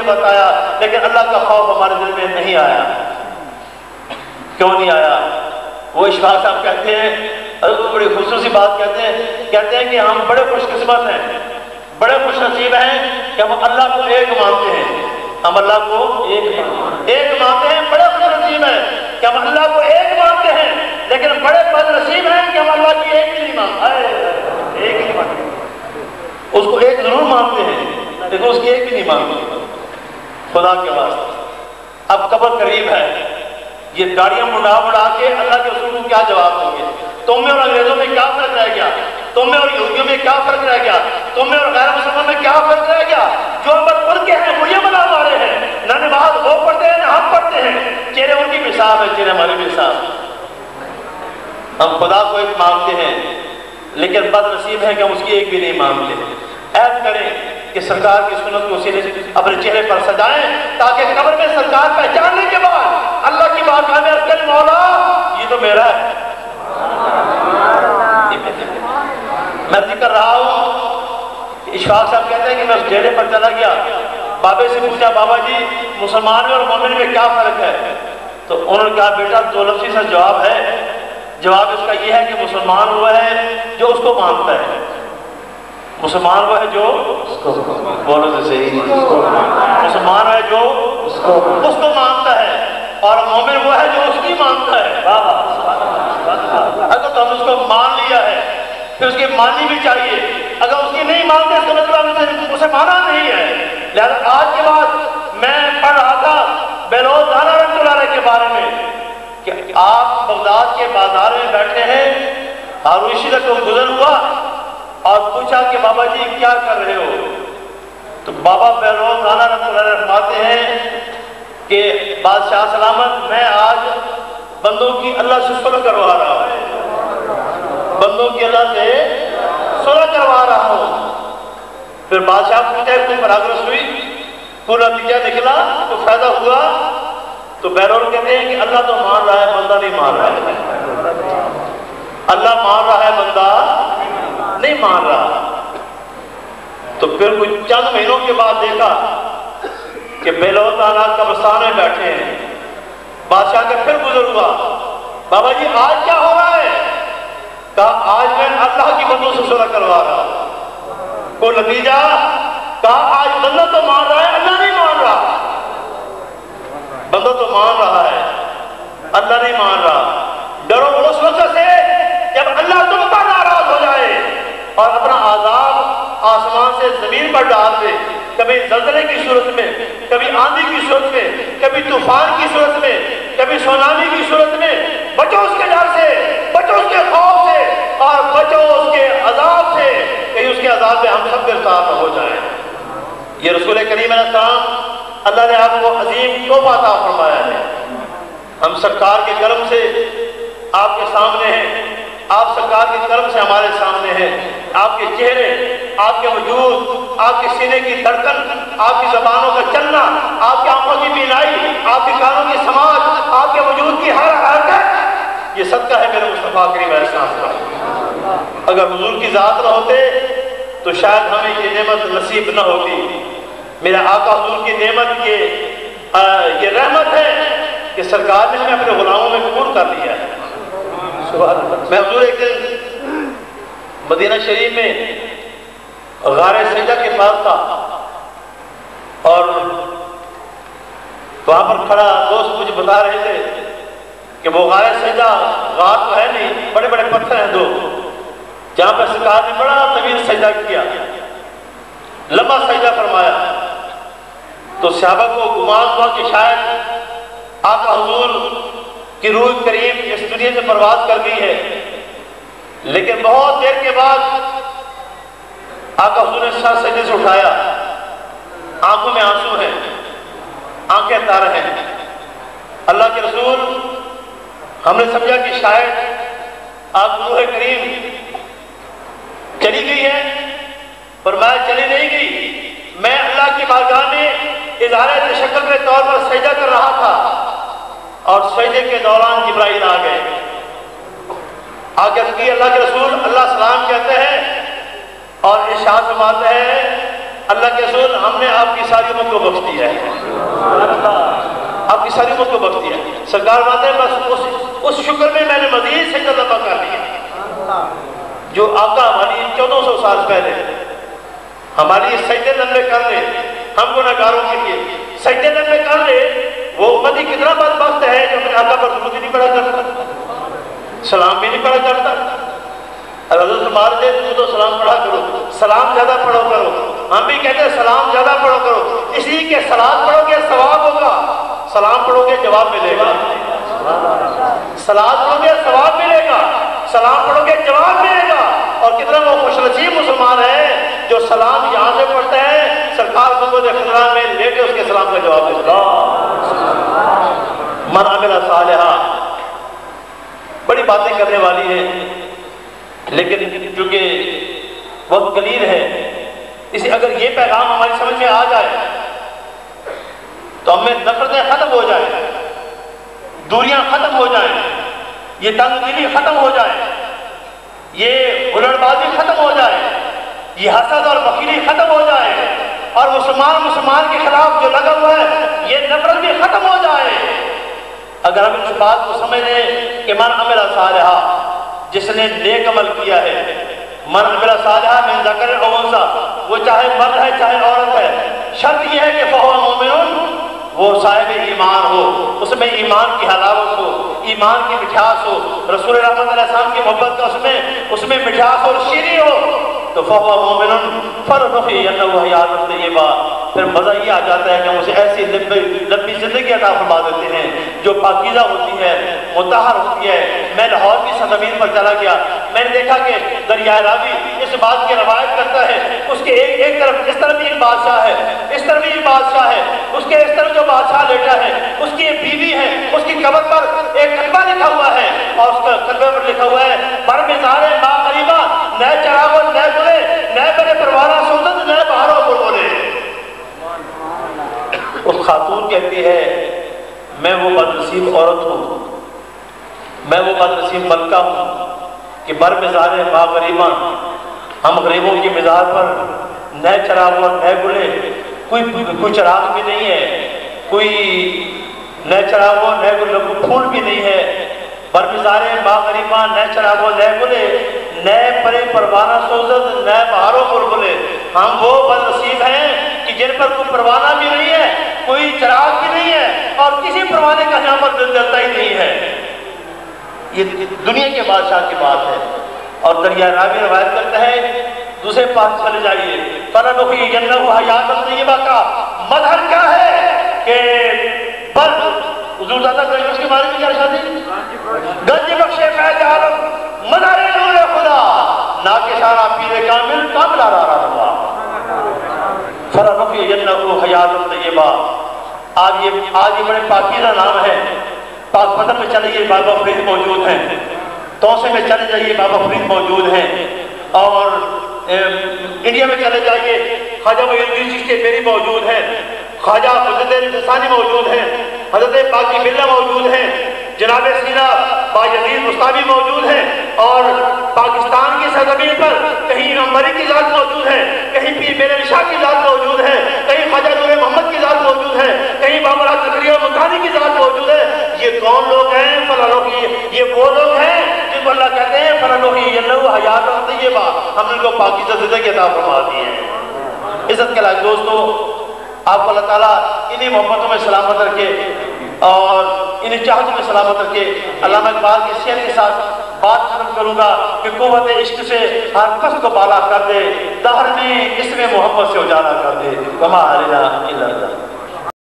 بتایا، لیکن اللہ کا خوف ہمارے دل میں نہیں آیا۔ کیوں نہیں آیا؟ وہ اشفاق صاحب کہتے ہیں، بڑی خصوصی بات کہتے ہیں کہ ہم بڑے خوش قسمت ہیں، بڑے خوش نصیب ہیں کہ ہم اللہ کو ایک مانتے ہیں۔ ہم اللہ کو ایک مانتے ہیں، بڑے خوش نصیب ہیں کہ ہم اللہ کو ایک مانتے ہیں، لیکن بڑے بد نصیب ہیں کہ ہم اللہ کی ایک نہیں مانتے۔ ایک نہیں مانتے، اس کو ایک ضرور مانتے ہیں لیکن اس کی ایک بھی نہیں مانتے۔ خدا کے واسطے اب قبر قریب ہے، یہ داڑیاں مڑا کے اللہ کے رسول کو کیا جواب دیں گے؟ تم میں اور انگریزوں میں کیا فرق رہ گیا؟ تم میں اور یہودیوں میں کیا فرق رہ گیا؟ تم میں اور غیر مسلمانوں میں کیا فرق رہ گیا؟ جو بد کے ہیں وہ یہ بنا رہے ہیں، نہ نماز وہ پڑھتے ہیں نہ ہم پڑھتے ہیں، چہرے ان کی بھی صاف ہے، چہرے ہمارے بھی صاف۔ ہم خدا کو ایک مانتے ہیں لیکن بد نصیب ہے کہ ہم اس کی ایک بھی نہیں مانتے۔ عہد کریں کہ سرکار کی سنت کو سینے اپنے چہرے پر سجائیں تاکہ قبر میں سرکار پہچاننے کے بعد اللہ کی بارگاہ میں عرض کریں، مولا یہ تو میرا ہے۔ میں ذکر رہا ہوں، اشفاق صاحب کہتے ہیں کہ میں اس ڈیرے پر چلا گیا، بابے سے پوچھا بابا جی مسلمان اور مومن میں کیا فرق ہے؟ تو انہوں نے کہا بیٹا دو لفظی سا جواب ہے، جواب اس کا یہ ہے کہ مسلمان وہ ہے جو اس کو مانتا ہے، مسلمان وہ ہے جو بولو تو صحیح، مسلمان ہے جو اس کو مانتا ہے، اور مومن وہ ہے جو اس کی مانتا ہے۔ اگر تو ہم اس کو مان لیا ہے پھر اس کی ماننی بھی چاہیے، اگر اس کی نہیں مانتے اس کا مطلب اسے مانا نہیں ہے۔ لہذا آج کے بعد میں پڑھ رہا تھا بیلوت رانا رحمۃ اللہ علیہ کے بارے میں کہ آپ بغداد کے بازار میں بیٹھے ہیں، ہارون رشید کو گزر ہوا اور پوچھا کہ بابا جی کیا کر رہے ہو؟ تو بابا بیلوت رانا رحمۃ اللہ علیہ فرماتے ہیں کہ بادشاہ سلامت میں آج بندوں کی اللہ سے صلح کروا رہا ہوں، بندوں کی اللہ سے صلح کروا رہا ہوں۔ پھر بادشاہ پوچھتے کوئی پراگرس ہوئی، کوئی نتیجہ نکلا، تو فائدہ ہوا؟ تو بیرون کہتے ہیں کہ اللہ تو مان رہا ہے بندہ نہیں مان رہا ہے، اللہ مان رہا ہے بندہ نہیں مان رہا۔ تو پھر کچھ چند مہینوں کے بعد دیکھا کہ بیلوت رانا قبرستان میں بیٹھے ہیں، بادشاہ کا پھر گزر ہوا، بابا جی آج کیا ہو رہا ہے؟ کہا آج میں اللہ کی بندوں سے صلح کروا رہا ہوں۔ کوئی نتیجہ؟ کہا آج بندہ تو مان رہا ہے اللہ نہیں مان رہا، بندہ تو مان رہا ہے اللہ نہیں مان رہا۔ ڈرو اس وقت سے جب اللہ تم پر ناراض ہو جائے اور اپنا عذاب آسمان سے زمین پر ڈال دے، کبھی زلزلے کی صورت میں، کبھی آندھی کی صورت میں، کبھی طوفان کی صورت میں، کبھی سونامی کی صورت میں۔ بچو اس کے ڈر سے، بچو اس کے خوف سے، اور بچو اس کے عذاب سے، کہیں اس کے عذاب میں ہم سب گرفتار نہ ہو جائیں۔ یہ رسول کریم علیہ السلام اللہ نے آپ کو عظیم تحفہ عطا فرمایا ہے۔ ہم سرکار کے کرم سے آپ کے سامنے ہیں، آپ سرکار کے کرم سے ہمارے سامنے ہیں۔ آپ کے چہرے، آپ کے وجود، آپ کے سینے کی دھڑکن، آپ کی زبانوں کا چلنا، آپ کی آنکھوں کی بینائی، آپ کے کانوں کی سماعت، آپ کے وجود کی ہر حرکت، یہ صدقہ ہے میرے مصطفیٰ کریم علیہ السلام کا۔ اگر حضور کی ذات نہ ہوتے تو شاید ہمیں یہ نعمت نصیب نہ ہوتی۔ میرے آقا حضور کی نعمت یہ رحمت ہے کہ سرکار نے ہمیں اپنے غلاموں میں قبول کر لیا ہے۔ میں حضور ایک دن مدینہ شریف میں غار سجدہ کے پاس تھا اور وہاں پر کھڑا دوست مجھے بتا رہے تھے کہ وہ غار سجدہ غار تو ہے نہیں، بڑے بڑے پتھر ہیں دو، جہاں پر سرکار نے بڑا طویل سجدہ کیا، لمبا سجدہ فرمایا۔ تو صحابہ کو گمان ہوا کہ شاید آقا حضور کی روح کریم اس دنیا سے پرواز کر گئی ہے، لیکن بہت دیر کے بعد آقا حضور نے سر سجدے سے اٹھایا، آنکھوں میں آنسو ہیں، آنکھیں تر ہیں۔ اللہ کے رسول، ہم نے سمجھا کہ شاید آپ روح کریم چلی گئی ہے، فرمایا چلی نہیں گئی، میں اللہ کی بارگاہ میں اظہار تشکر کے طور پر سجدہ کر رہا تھا اور سجدے کے دوران جبرائیل آ گئے۔ آگے اللہ کے رسول اللہ سلام کہتے ہیں اور ارشاد فرماتے ہیں اللہ کے رسول ہم نے آپ کی ساری امت کو بخش دیا ہے، آپ کی ساری امت کو بخش دیا۔ سرکار بات ہے بس اس شکر میں میں نے مزید سجدہ لمبا کر دیا جو آقا ہماری 1400 سال پہلے ہماری سجدے لمبے کر لے، ہم گناہگاروں کے لیے سجدے لمبے کر لے۔ وہ امت ہی کتنا بدبخت ہے جو اپنے آقا پر درود نہیں پڑھا کرتا، سلام بھی نہیں پڑھا کرتا۔ حضرت فرما رہے تھے تو سلام پڑھا کرو، سلام زیادہ پڑھو کرو۔ ہم بھی کہتے ہیں سلام زیادہ پڑھو کرو، اس لیے کہ سلام پڑھو گے ثواب ہوگا، سلام پڑھو گے جواب ملے گا، سلام پڑھو گے ثواب ملے گا، سلام پڑھو گے جواب ملے گا۔ اور کتنا وہ خوش نصیب مسلمان ہے جو سلام یہاں سے پڑھتے ہیں، سرکار محمد خضران میں لیٹے اس کے سلام کا جواب ملے گا۔ من عمل صالحا، بڑی باتیں کرنے والی ہیں لیکن چونکہ وقت قلیل ہے، اسی اگر یہ پیغام ہماری سمجھ میں آ جائے تو ہمیں نفرتیں ختم ہو جائیں، دوریاں ختم ہو جائیں، یہ تنگ دلی ختم ہو جائے، یہ ہلڑ بازی ختم ہو جائے، یہ حسد اور بخیلی ختم ہو جائے، اور مسلمان کے خلاف جو لگا ہوا ہے یہ نفرت بھی ختم ہو جائے۔ اگر ہم اس بات کو سمجھ لیں کہ من عمل صالحا، جس نے نیک عمل کیا ہے، من عمل صالحا من ذکر او انثی، وہ چاہے مرد ہے چاہے عورت ہے، شرط یہ ہے کہ فہو مومن، وہ صاحب ایمان ہو، اس میں ایمان کی حلاوت ہو، ایمان کی مٹھاس ہو، رسول رحمت علیہ السلام کی محبت کا اس میں مٹھاس اور شیریں ہو، تو فہو مومن فلنحیینہ حیاۃ طیبہ، پھر مزہ یہ آ جاتا ہے کہ ہم اسے ایسی لمبی زندگی عطا فرما دیتے ہیں جو پاکیزہ ہوتی ہے، مطہر ہوتی ہے۔ میں لاہور کی سرزمین پر چلا گیا، میں نے دیکھا کہ دریائے راوی اس بات کی روایت کرتا ہے، اس کے ایک طرف اس طرف بھی ایک بادشاہ ہے، اس طرف بھی ایک بادشاہ ہے، اس کے اس طرف جو بادشاہ لیٹا ہے اس کی ایک بیوی ہے، اس کی قبر پر ایک کتبہ لکھا ہوا ہے، اور اس کتبے پر لکھا ہوا ہے بر مزار ما قریبا، نئے چراغ نئے گلے، نئے بڑے پروانہ سوزد، نئے بہاروں بلبلے۔ اس خاتون کہتی ہے میں وہ بدنصیب عورت ہوں، میں وہ بدنصیب ملکہ ہوں کہ بر مزار ما غریباں، ہم غریبوں کی مزار پر نئے چراغ اور نئے گلے، کوئی چراغ بھی نہیں ہے، کوئی نئے چراغ اور نئے گلے، کوئی پھول بھی نہیں ہے، بر مزار ما غریباں، نئے چراغ اور نئے گلے، نئے پرے پروانہ سوزد، نئے بہاروں بلبلے۔ ہم وہ بدنصیب ہیں کہ جن پر کوئی پروانہ بھی نہیں ہے، کوئی چراغ بھی نہیں ہے، اور کسی پروانے کا یہاں پر دل جلتا ہی نہیں ہے۔ یہ دنیا کے بادشاہ کی بات ہے۔ اور دریا راوی روایت کرتا ہے دوسرے پاس چلے جائیے، فَلَنُحْيِيَنَّهُ حَيَاةً طَيِّبَةً کا مظہر کیا ہے کہ بل حضور دادا گنج کے بارے میں کیا شادی گنج بخشے فیض عالم مدار نور خدا ناکشانہ پیر کامل کامل آرارا ہوا فَلَنُحْيِيَنَّهُ حَيَاةً طَيِّبَةً۔ آج یہ بڑے پاکیزہ نام ہے۔ پاک پتن میں چلے جائیے بابا فرید موجود ہیں، توسے میں چلے جائیے بابا فرید موجود ہیں، اور انڈیا میں چلے جائیے خواجہ معین الدین چشتی میری موجود ہیں، خواجہ مجدد ثانی موجود ہیں، حضرت باقی ملہ موجود ہیں، جناب سیدہ بایزید مستاوی موجود ہیں، اور پاکستان کی سرزمین پر کہیں عمری کی ذات موجود ہے، کہیں پیر میرے شاہ کی ذات موجود ہے، کہیں خواجہ نور محمد کی ذات موجود ہے، کہیں بابا راج زکریا مکانی کی ذات موجود ہے۔ یہ کون لوگ ہیں؟ یہ وہ لوگ ہیں جن کو اللہ کہتے ہیں فَلَنُحْيِيَنَّهُ حَيَاةً طَيِّبَةً، ہم نے ان کو پاکیزہ زندگی عطا فرما دی ہے۔ عزت کے لائق دوستو، آپ کو اللہ تعالیٰ انہی محبتوں میں سلامت رکھے اور انہی چاہتوں میں سلامت رکھے۔ علامہ اقبال کی شعر کے ساتھ بات ختم کروں گا کہ قوت عشق سے ہر قصد کو بالا کر دے، دہر میں اس میں محبت سے اجالا کر دے، وما علینا الا البلاغ۔